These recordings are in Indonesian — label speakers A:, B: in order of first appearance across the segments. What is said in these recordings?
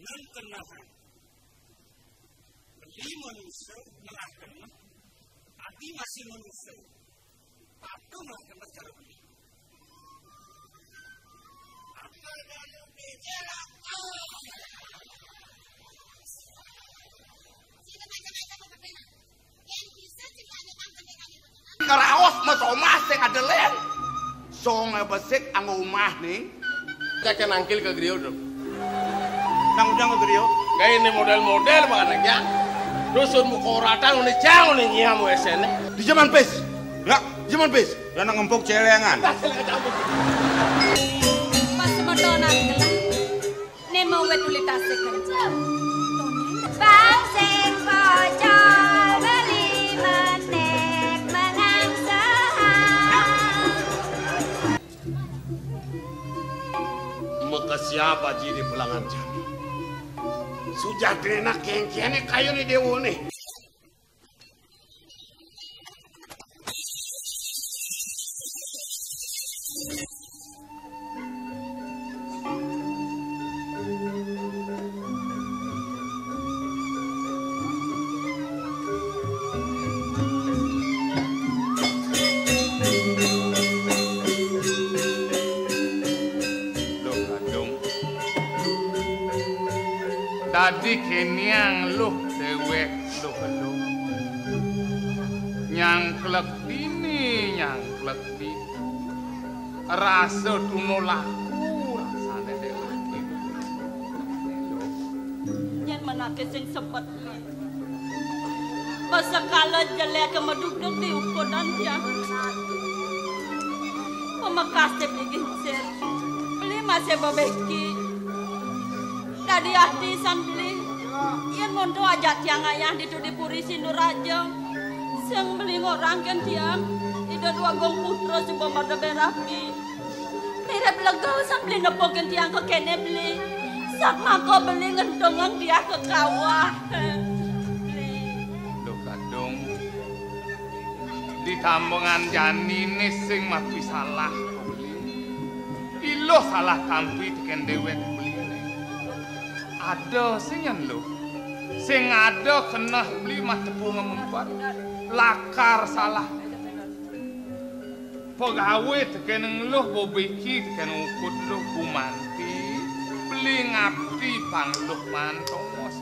A: Nangkenahan beli manusia malah kena tapi masih manusia patuh malah kena cara beli apa kamu bicara
B: karaos mas omah sing adelen song besik anggo omah ning
C: kakek nangkil ke griyo dong
B: nang ujang ke griyo
C: gaya ini model-model makanya ya dusun mukoratan ini jauh nih nyiamu esene
B: di zaman pes ya di zaman pes dan ngempuk celengan
D: pas semodonan gelah nemo wetulitase kencang bang sing pojol beli menek mengangsaan
C: maka siapa jadi pelangan jami
B: sudah enak kengkiannya kayu nih dewo nih
E: tadi kenyang lu dewek lu nyangklek ini nyangklek ini rasa tuno laku rasane dewek ini
D: yang menake sing sepet pasekala jelek kemeduduk di ukuran dia pemakas beli gincir beli masih babeki tadi ahdi beli yang ngondo aja tiang ayah di puri Sinduraja yang beli ngorang kan tiang itu dua gong putra sebuah mada berapi mirip lega beli nepokin tiang ke kene beli sama kau beli ngendongan dia ke kawah
E: lu kadung di tambangan janine sing mati salah beli ilo salah tampi diken dewek ada sing yang lo sing ada kena beli mah tepung ngempet lakar salah pegawai tekan lo bobeki tekan ukut lo bumanti beli ngabdi pangluh mantomos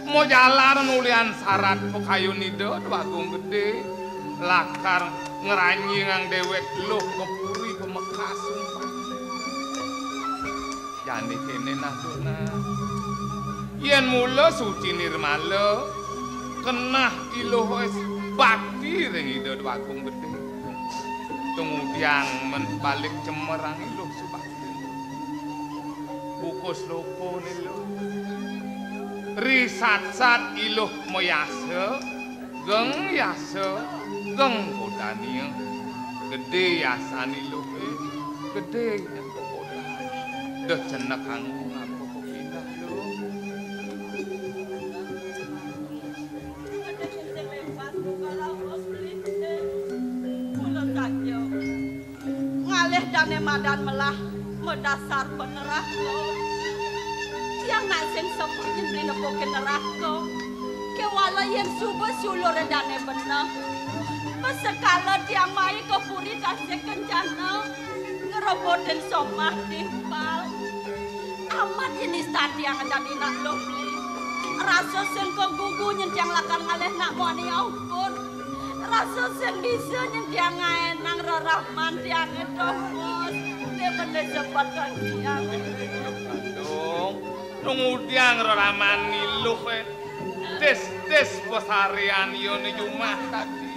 E: mau jalan nulian syarat pekayu nido bagung gede lakar ngeranyi ngang dewek lo kepuri pemekas jani kene naduna yen mula suci nirmala kenah iluh wis bakti ring ida bagung gede kemudian menbalik cemerang iluh subakti bukus lopo niluh risat-sat iluh moyase geng yase geng kodani gede yasan iluh gede dah cenak anggung apa kok pindah lo
D: ngalih dane madan melah medasar peneraka yang nak sing sepur yen beli nepokin neraka kewala yen subuh sulur dane bener pesekala tiang mai ke puri tasik kencana ngerobotin somah timpal amat jenis tadi yang ada di nak lo beli rasa sen kok gugu nyentiang lakar ngalih nak muani aupun rasa sen bisa nyentiang ngaenang rerahman tiang edokos dia bener cepat lagi yang
E: dong kemudian rerahman niluh tes pesarian yoni jumah tadi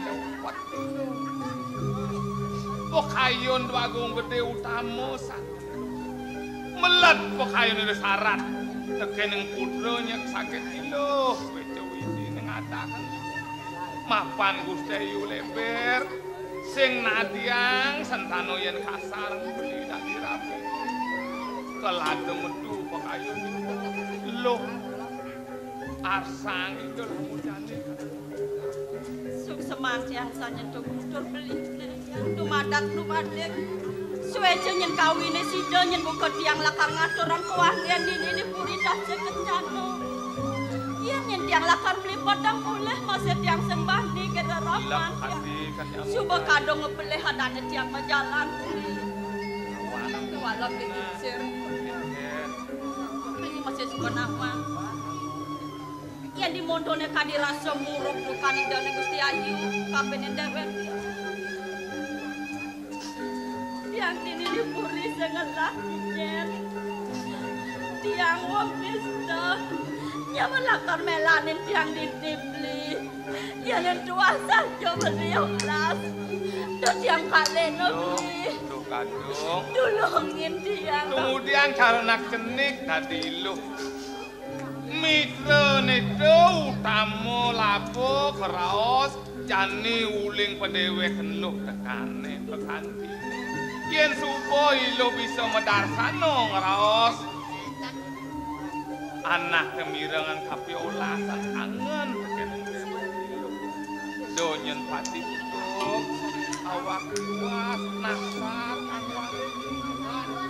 E: pokayon bagung gede utama melat pokayon itu syarat tekeneng putronya sakit iluh beca wisi ngadakan mapan gusteyu leber sing nadiang sentano yen kasar beli dadi rapi kelado medu pokayon loh arsang itu mujane
D: suk semantian sanya tuh beli dumadak dumadek Suweje nyen kawine sida nyen buka tiang lakar ngaturan kewangian ini puri dase kencano. Iya nyen tiang lakar melipat dan mulih masih tiang sembahni kedaraman. Subuh kadang ngepelih hadane tiang majalan. Walau dikisir. Ini masih suka nama. Yang dimondone kadirasa muruk dukan indane Gusti Ayu kapene dewek. Tiang ini dipuri sengelah nyen. Tiang wong nista. Nyaman lakar melanin tiang ditibli. Yang tua saja beliau las. Dan tiang kaleno beli.
E: Kadung.
D: Tulungin tiang.
E: Kemudian karena kenik tadi lu. Mitra nedo utamu lapo keraos jani uling pedewe kenuh tekane pekanti. Yen supo ilo bisa medarsano ngeraos. Anak kemirengan kapi olasan angen tekene dewe ilo. Donyen pati tutup awak kuas nasar anwar.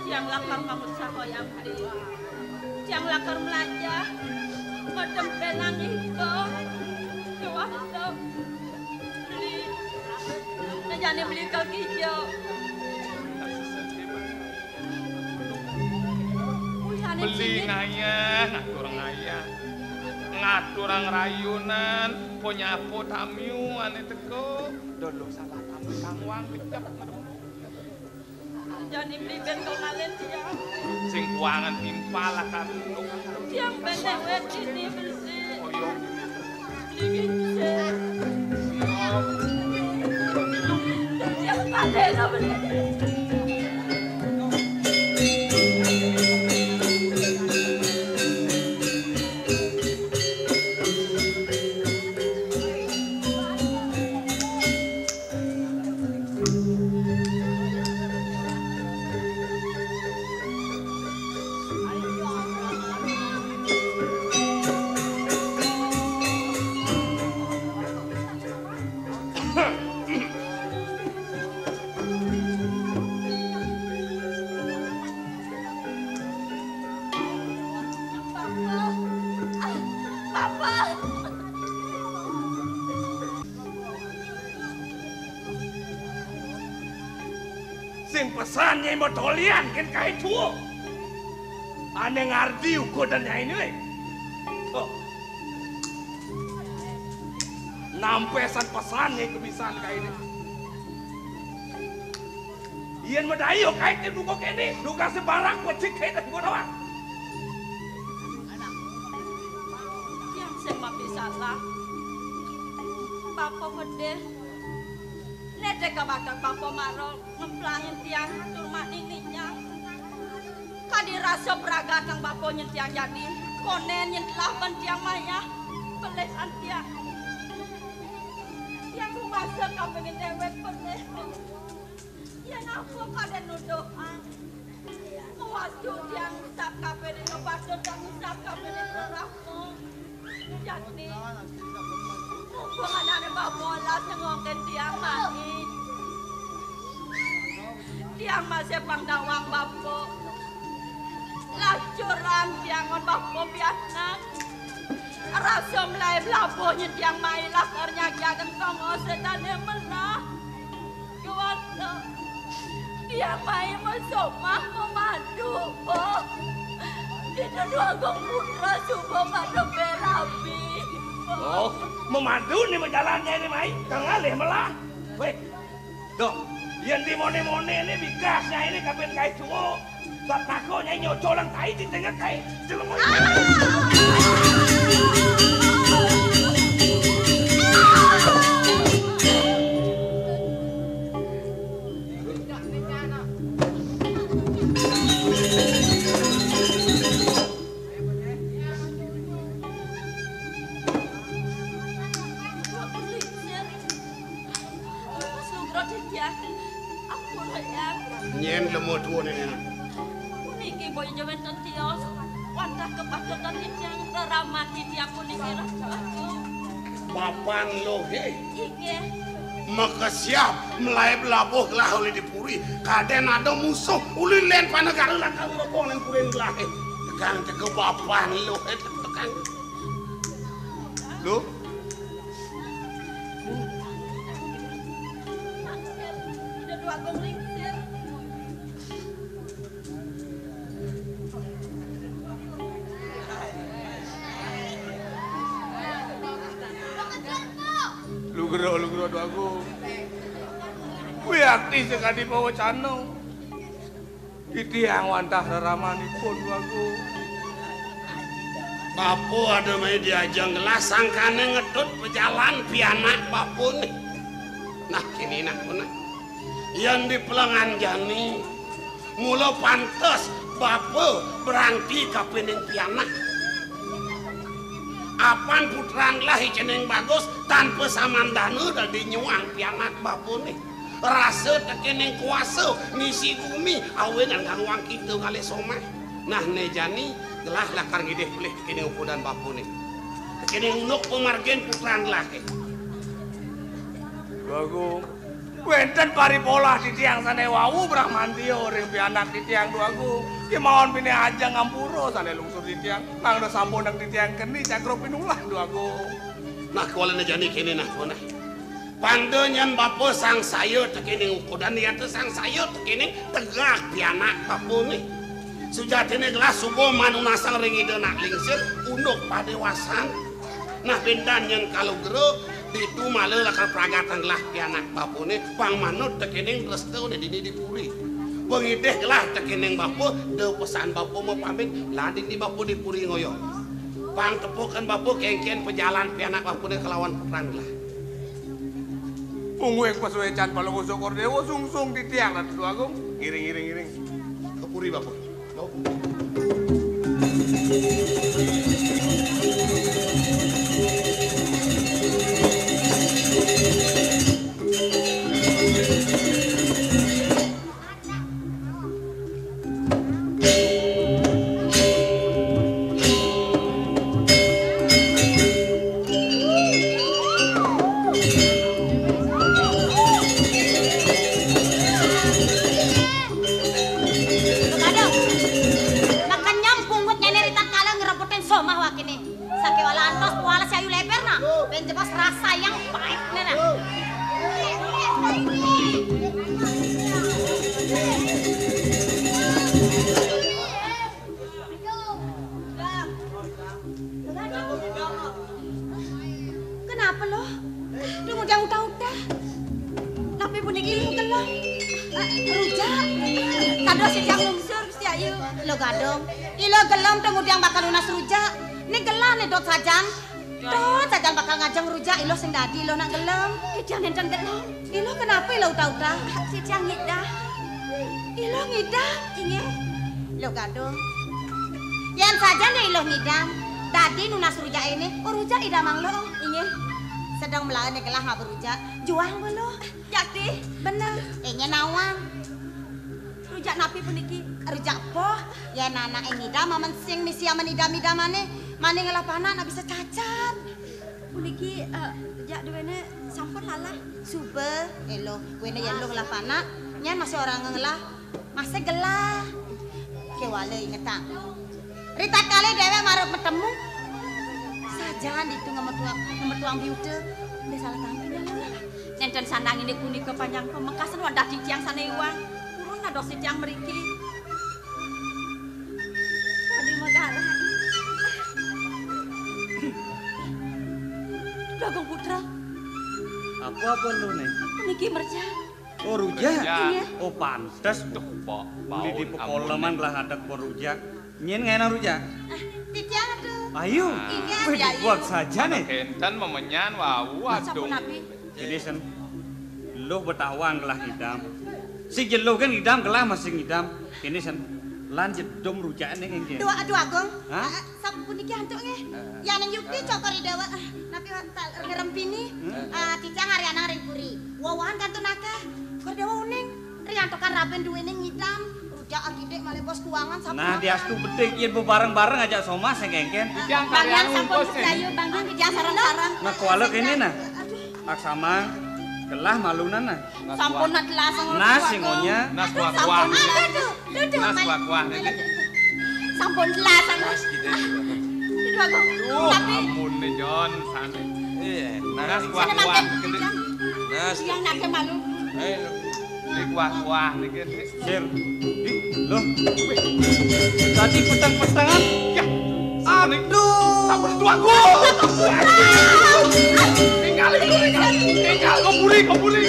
D: Tiang lakar kamu sahoyam di. Tiang lakar melajah. Medempelan itu. Kewaktu. Beli. Najane beli kaki hijau.
E: Beli ngayah, ngatur rayunan, punya potamiu ane teko, dolo salah tamu kangwang kecap.
D: Jangan beli bentol ngalen tiang.
E: Sing kuangan timpala kan.
D: Tiang benteng wet ini bersih.
E: Oyong.
D: Beli gicet. Tiang kadena beli.
A: Sing pesannya mau dolian kan kai tuh. Ane ngardi ukodannya ini we. Tuh. Nampesan pesannya kebiasaan kai ini. Iyan madayo kai te duko kene, duka sebarang wajik kai te duko doang.
D: Yang sing mapi salah. Papa gede. Nete kabakak papa marol ngemplangin tiang turma ininya. Kadirasa beraga kang bapo nyentiang jadi. Konen nyentlah ban tiang maya. Pelesan tiang. Tiang rumasa kapengin dewek peleh. Yang aku kaden nudoan. Mewastu tiang usap kapengin ngebatut dan usap kapengin nerahmu. Jadi. Bukan ada babola sengokin tiang mani. Tiang masih pangdawang bapo. Lacuran tiangon bapo bianak. Rasa mulai belabonya tiang mai lakarnya jagan tongo sedane melah. Kewaktu tiang mai mesomah memadu po. Kita dua gong putra subuh pada berapi.
A: Oh, memadu nih jalannya ini mai, kengalih melah. Weh, dong, yang di mone ini bigasnya ini kapan kai tuh, tak takonya nyocolang kai di tengah kai, jelema.
B: Nyen lemot wone nena.
D: Niki boy jawen tios, wantah kepatutan yang teramati tiap puniki rasa.
B: Papan lo he.
D: Iki,
B: maka siap melai belabuh lah oleh dipuri kaden ada musuh uli len panegara lah kalau robong len puri lah tekan ke bapan lu tekan lu
D: Ada dua gong lingsir.
E: Lu gero do aku. Kuwi akti sekali bawa cano. Titiang wantah raramanipun do aku.
B: Bapu ada mai diajang gelas sangkane ngedut pejalan pianak bapu nih. Nah kini nak pun yang di pelengan jani mula pantes bapu berangti ke pening pianak. Apan putrang lah ceneng bagus tanpa samandana dan dinyuang pianak bapu nih. Rasa tekeneng kuasa ngisi bumi awenan kanuang kita kali somah. Nah nejani gelah lakar ngideh pelih kini ukudan bapu nih. Kini nuk pemargen putrang laki.
E: Bagus. Wenten paripolah di tiang sana wawu Brahmantio ring pianak di tiang duaku. Ki mawon pine aja ngampuro sane lungsur di tiang. Nang udah sampun nang di tiang keni cakro pinulah duaku.
B: Nah kuala nejani kini nah punah. Pandenyan bapu sang sayo tekini ukudan dia tu sang sayo tekini tegak pianak bapu nih. Sujatine gelas subuh manunasang ring ide nak lingsir unduk padewasan. Nah bendan yang kalau gero itu malah lakar pragatan gelah pianak bapu nih pang manut tekening restu udah dini dipuri. Pengideh gelah tekening bapu de pesan bapu mau pamit lading di bapu dipuri ngoyo. Pang tepukan bapu kengken pejalan pianak bapu nih kelawan putrang gelah.
E: Ungu yang pesuecan kalau gosok kordewo sungsung di tiang lah tu aku iring.
B: Kepuri bapu.
D: Kenapa lo? Lu mau jauh udah. Tapi punya ilmu gelong. Rujak. Kado si jang lungsur si ayu. Lo gadong. Ilo gelong temu yang bakal lunas rujak. Ini gelang nih dot sajan. Dot sajan bakal ngajeng rujak. Ilo sing dadi lo nak gelong. Kijang nenten gelong. Ilo kenapa ilo udah? Si jang ngidah. Ilo ngidam. Inge. Lo gadong. Yang saja nih ilo ngidam. Dadi nunas rujak ini. Oh rujak idamang lo. Inge. Sedang melawan gelah ngapa rujak. Juang lo. Yakti. Bener. Inge nawang. Rujak napi puniki. Rujak poh. Ya nana ngidam. Maman sing misi aman idam-idamane. Mane ngelah panak nak bisa cacat. Puniki jak duwene sampun lalah. Super. Elo. Wene yang lo ngelah panak. Nyan masih orang ngelah. Masih gelah. Kewale ingetang. Rita kali dewe marut bertemu. Sajan itu ngemetuang biude. Udah salah tampil lah. Nenten sandang ini kuning kepanjang pemekasan wadah di tiang sana iwan. Turun ada si tiang meriki. Tadi megara. Dagong putra.
F: Apa lu nih?
D: Niki merja.
F: Oh rujak?
D: Iya.
F: Oh pantes. Beli di pekolaman lah ada rujak. Nyen ngenak rujak?
D: Titiang tuh.
F: Ayo.
D: Iya,
F: buat saja nih.
E: Enten memenyan wawu aduh.
F: Ini sen. Lu betawang gelah hidam. Si jelo kan hidam gelah masih hidam. Ini sen. Lanjut dom rujak nih ngene.
D: Dua agong.
F: Hah?
D: Sampun iki antuk nge. Ya nang yukti cokor dewa. Napi ngerempini. Titiang hari anak ring puri. Wawahan kantun akeh. Kor dewa uning. Riantokan rapen duwene ngidam. Rujak agidek malah bos kuangan sampun.
F: Nah diastu betik yen bareng-bareng ajak soma sing kengken.
E: Yang kalian
D: sampun
E: ungkos
D: dayu bangkang kijang sarang-sarang.
F: Nah kualek ini nah. Aksama Kelah malunan nah.
D: Sampun telas
F: Nas singonya.
C: Nas kuah-kuah.
D: Duduk.
C: Nas kuah-kuah niki.
D: Sampun telas
C: Nas kita.
D: Duduk aku. Tapi
C: Amun nih Jon sane.
G: Iya,
C: Nas
D: sana
C: kuah-kuah
D: makan
C: niki.
G: Nas.
D: yang nak malu.
C: Ini kuah-kuah niki.
F: Sir. Loh. Tadi petang-petangan.
C: Ya.
F: Aduh.
C: Sampun tuaku. Tinggal kembuli.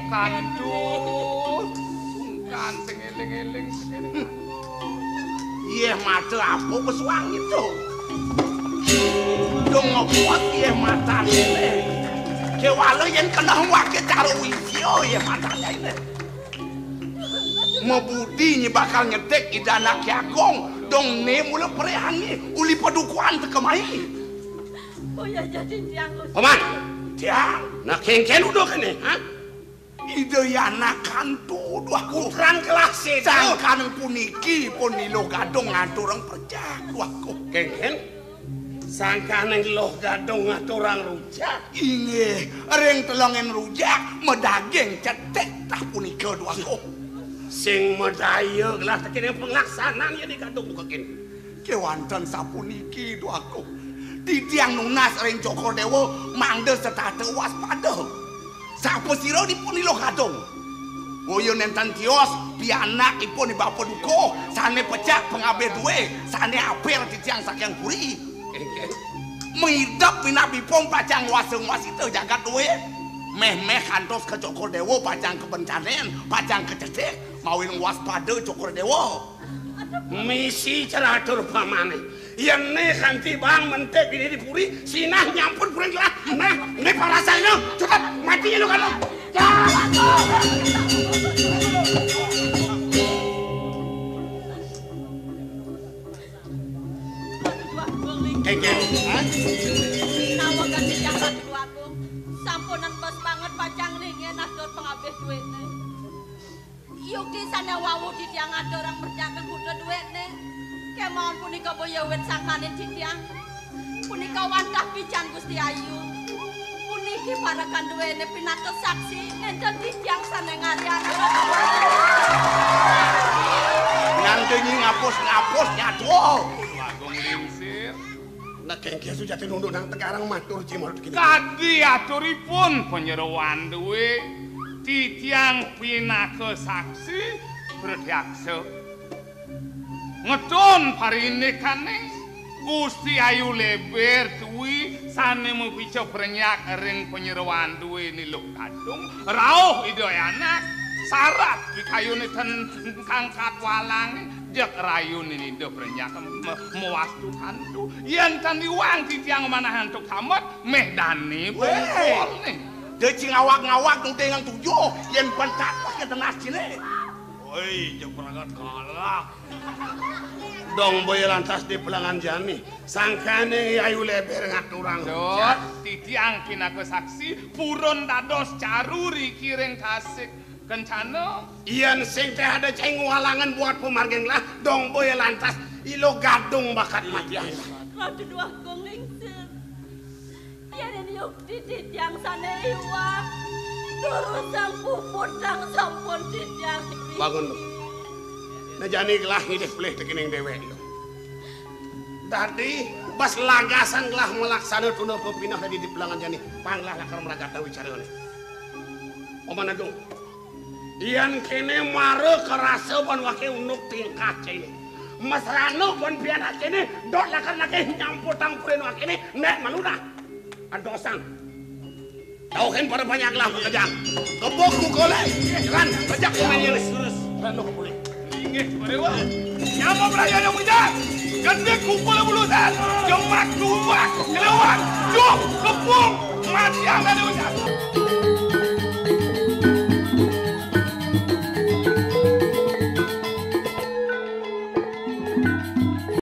C: Kandung. Sungkan tengeling-eling.
B: Iya mata apa pesuang itu? Dong ngokuat iya mata ini. Kewala yang kena wakil caro wisio iya matanya ini. Mebudi bakal nyetek idana kiagong. Dong ne mula perehangi uli padukuan tekemai.
D: Oh ya jadi tiang.
B: Paman, tiang. Nak kengken udah kene, ha? Ide yana kantu dua kurang kelas itu. Sangkan puniki pun nilo gadong ngaturang perjak duaku. Kengken? Sangkan nilo gadong ngaturang rujak. Inge, reng telongen rujak medageng cetek tah punika duaku. Sing medaya gelas tekin yang pelaksanaan ya di gadong bukakin. Kewantan sapuniki duaku. Di tiang nunas reng cokor dewo mangde serta waspada. Sapa sira dipun ilo kadung. Boyo nentan tios pianak ipun bapa duko sane pecak pengabe duwe sane apel di tiang sakyang puri. Mengidap pinabi pom pacang waseng wasito jagat duwe. Meh kantos ke cokor dewo pacang kebencanen pacang kecedek mawin waspada cokor dewo. Misi ceratur pamane. Yang ne kanti bang mentek ini di puri sinah nyampur puri lah. Nah, ne parasanya cepat matinya lo kan. Jalan Kengken,
D: Nawa ganti yang satu aku. Sampunan bos banget pacang ringnya nasdor pengabeh duitnya. Yuk di sana wawu di tiang ada orang perjaka kuda duitnya. Kemauan punika boya wet sangkanin di tiang. Punika wantah pican Gusti Ayu. Puniki para kanduene pinaka saksi nenten di tiang sana ngarian.
B: nanti ngapus nyatu.
C: Agung lingsir.
B: Nak kengke sudah tinunduk nang tekarang matur cimol begini.
C: Kadi aturipun penyeruan duwe titiang pinaka saksi berdaksa. Ngedon parinikane Gusti Ayu leber tuwi sane mupico prenyak ring penyeruan duwe niluk kadung rauh ido anak syarat bikayune ten kangkat walang jek rayun ini do prenyak mewastu kantu yen tan diwang titiang manahan tuk tamat meh dani bongkol nih
B: Dia cing ngawak nung dengan tujuh yen pantat pakai tenas cine.
C: woi jek peragat kalah
B: Dong boy lantas di pelangan jani sangkane ayu leber ngaturang
C: dot titiang pinaka saksi purun dados caruri kiring kasik kencana
B: iyan sing teh ada ceng walangan buat pemargeng lah dong boy lantas ilo gadung bakat mati
D: Ratu dua gong lingsir. Yan yuk titiang sana iwa. Durusang puput sang sampun titiang.
B: Bangun lo. Nah jani gelah ngidih pelih tekining dewek lo. Tadi bas lagasan gelah melaksana tuna pepinah tadi di pelangan jani panglah lakar meragata wicara ini. Oman agung. Iyan kene mare kerasa ban wake unuk tingkat ini. Mas Rano ban biana kene dot lakar lake nyampur tangpurin wake ini nek maluna. Adosang. Tahu kan pada banyak lah kejang. Kebok kukole. Jalan bajak pemainnya ini. Rano boleh.
C: inggih barewa nyapa beraya yang muda gede kumpul bulusan, jemak, kelewat, jok, kepung, mati yang ada